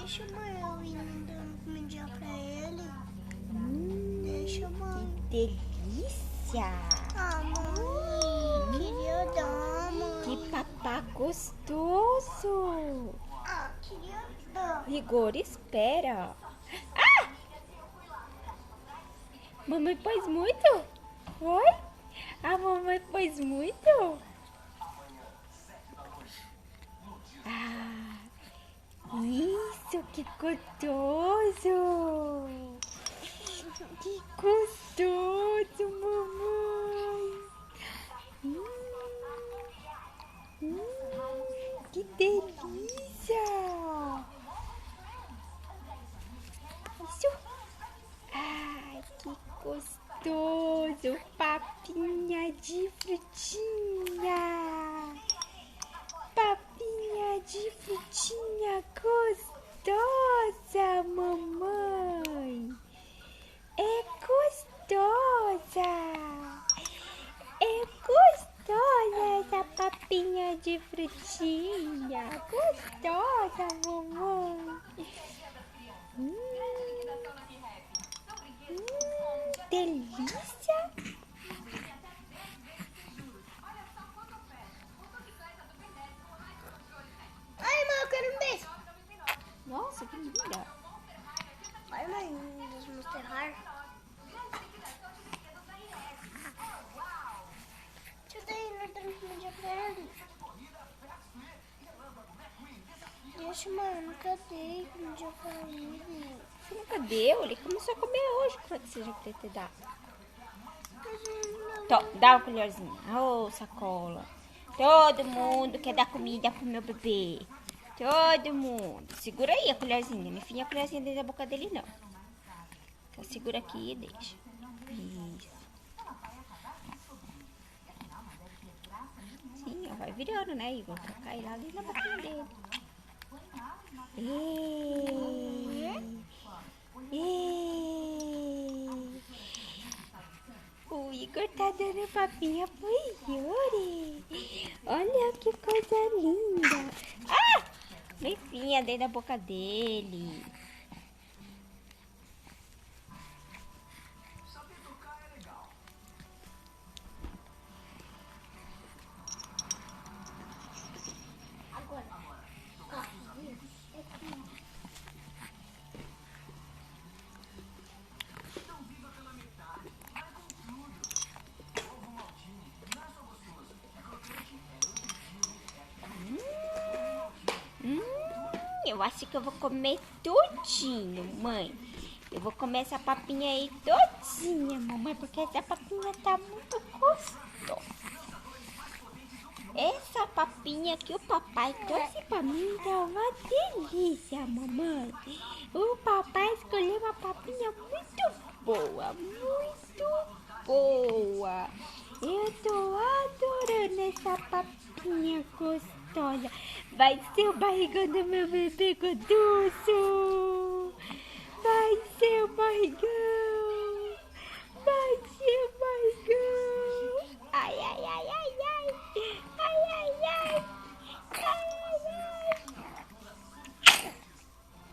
Deixa a mãe eu ir dando comidinha pra ele. Deixa a mãe. Que delícia! Ah, mãe, queria dar, mãe. Que papá gostoso! Ah, queria dar. Rigor, espera. Ah! Mamãe pôs muito? Foi? A mamãe pôs muito? Ah, isso, que gostoso! Que gostoso, mamãe! Que delícia! Isso! Ai, que gostoso! Papinha de frutinha! Papinha de frutinha gostosa, mamãe! É gostosa! É gostosa essa papinha de frutinha! Gostosa, mamãe! Delícia! Ai, mãe, eu quero um beijo. Nossa, que linda! Ai, mãe, vamos enterrar. Deixa eu daí, não dando comidinha pra ele. Deixa, mãe, eu nunca dei comidinha pra ele. Você nunca deu? Ele começou a comer hoje. Como é que você já queria ter dado? Dá uma colherzinha. Ô, sacola. Todo mundo quer dar comida pro meu bebê. Todo mundo. Segura aí a colherzinha. Não enfia a colherzinha dentro da boca dele, não. Só segura aqui e deixa. Isso. Sim, ó, vai virando, né, Igor? Pra cair lá dentro da boquinha dele. O Igor tá dando papinha pro Yuri. Olha que coisa linda. Ah! Enfia dentro da boca dele. Eu acho que eu vou comer tudinho, mãe. Eu vou comer essa papinha aí todinha, mamãe, porque essa papinha tá muito gostosa. Essa papinha que o papai trouxe pra mim tá uma delícia, mamãe. O papai escolheu uma papinha muito boa, muito boa. Eu tô adorando essa papinha gostosa. Vai ser o barrigão do meu bebê gostoso. Vai ser o barrigão. Vai ser o barrigão. Ai, ai, ai, ai, ai. Ai, ai, ai. Ai, ai, ai.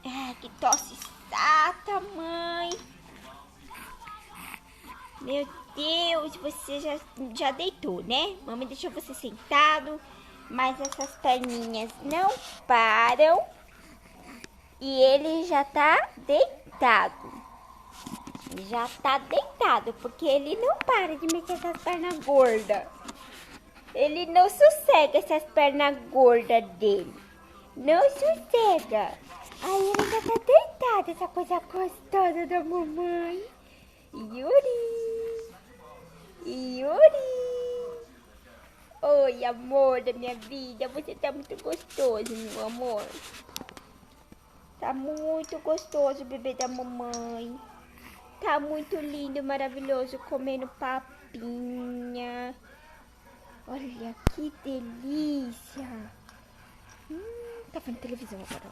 Ah, que tosse chata, mãe. Meu Deus, você já deitou, né? Mamãe deixou você sentado, mas essas perninhas não param. E ele já tá deitado. Já tá deitado, porque ele não para de mexer essas pernas gordas. Ele não sossega essas pernas gordas dele. Não sossega. Aí ele já tá deitado, essa coisa gostosa da mamãe. Yuri. Yuri. Oi, amor da minha vida. Você tá muito gostoso, meu amor. Tá muito gostoso o bebê da mamãe. Tá muito lindo, maravilhoso, comendo papinha. Olha que delícia. Tá vendo televisão agora.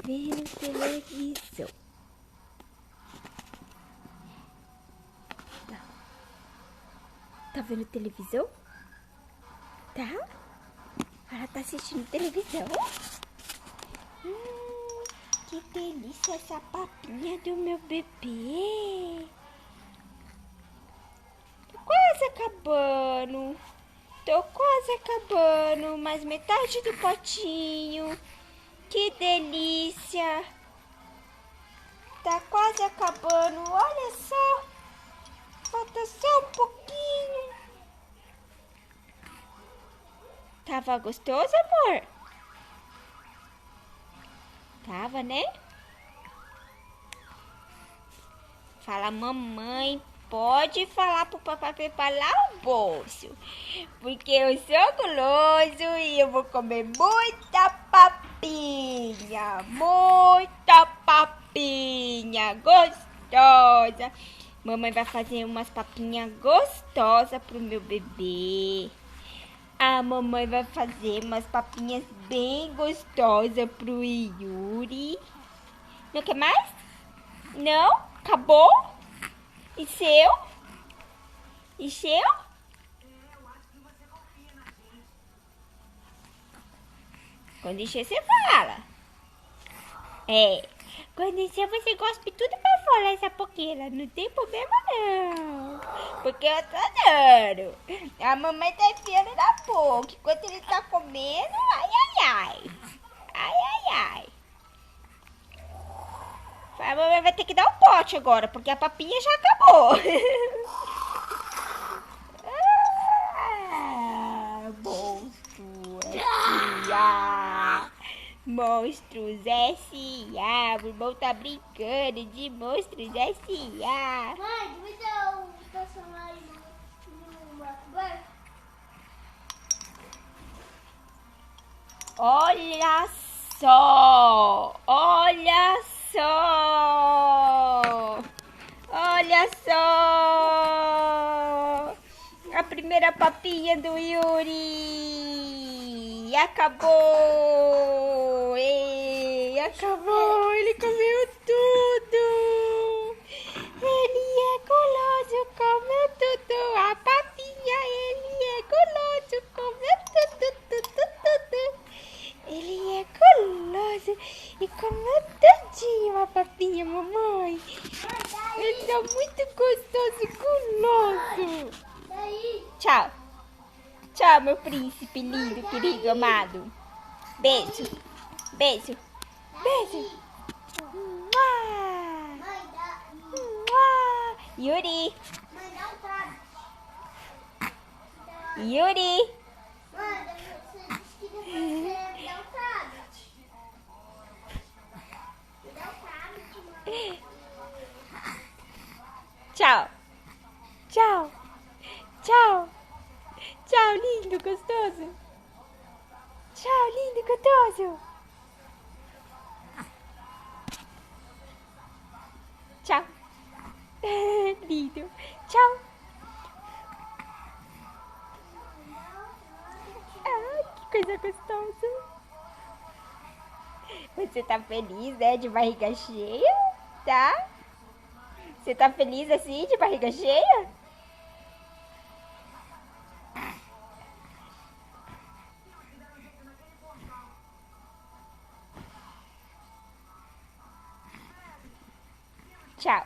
Vendo televisão. Tá vendo televisão? Tá? Ela tá assistindo televisão. delícia essa papinha do meu bebê. Tô quase acabando. Tô quase acabando. Mais metade do potinho. Que delícia. Tá quase acabando. Olha só. Falta só um pouquinho. Tava gostoso, amor? Tava, né? Fala, mamãe, pode falar pro papai preparar o bolso. Porque eu sou guloso e eu vou comer muita papinha. Muita papinha gostosa. Mamãe vai fazer umas papinhas gostosas pro meu bebê. A mamãe vai fazer umas papinhas bem gostosas pro Yuri. Não quer mais? Não? Acabou? E seu? E seu? Quando encher, você fala. É. Quando encher, você cospe tudo pra fora essa poqueira. Não tem problema, não. Porque eu tô dando. A mamãe tá enfiando na boca. Enquanto ele tá comendo, ai, ai, ai. Ai, ai, ai. A mamãe vai ter que dar um pote agora, porque a papinha já acabou. Monstros S.A. Monstros S.A. O irmão tá brincando de Monstros S.A. Mãe, me dá o personagem no Blackberry. Olha só! Olha só! Olha só! A primeira papinha do Yuri! Acabou! Ei, acabou! Ele comeu tudo! Ele é guloso, comeu tudo! A papinha, ele é guloso, comeu tudo, tudo, tudo! Ele é guloso e comeu todinho a papinha, mamãe! Ele tá muito gostoso e guloso! Tchau! Tchau, meu príncipe lindo, querido, amado! Beijo! Beijo! Beijo! Mua! Mãe, dá. Mua! Yuri! Mãe, dá um prato. Yuri! Mãe, você disse que depois você me dá um tablet. Me dá um tablet, mãe. Tchau! Tchau! Tchau! Tchau, lindo, gostoso! Tchau, lindo, gostoso! Tchau! Lindo! Tchau! Ai, que coisa gostosa! Você tá feliz, né? De barriga cheia? Tá? Você tá feliz assim, de barriga cheia? Tchau!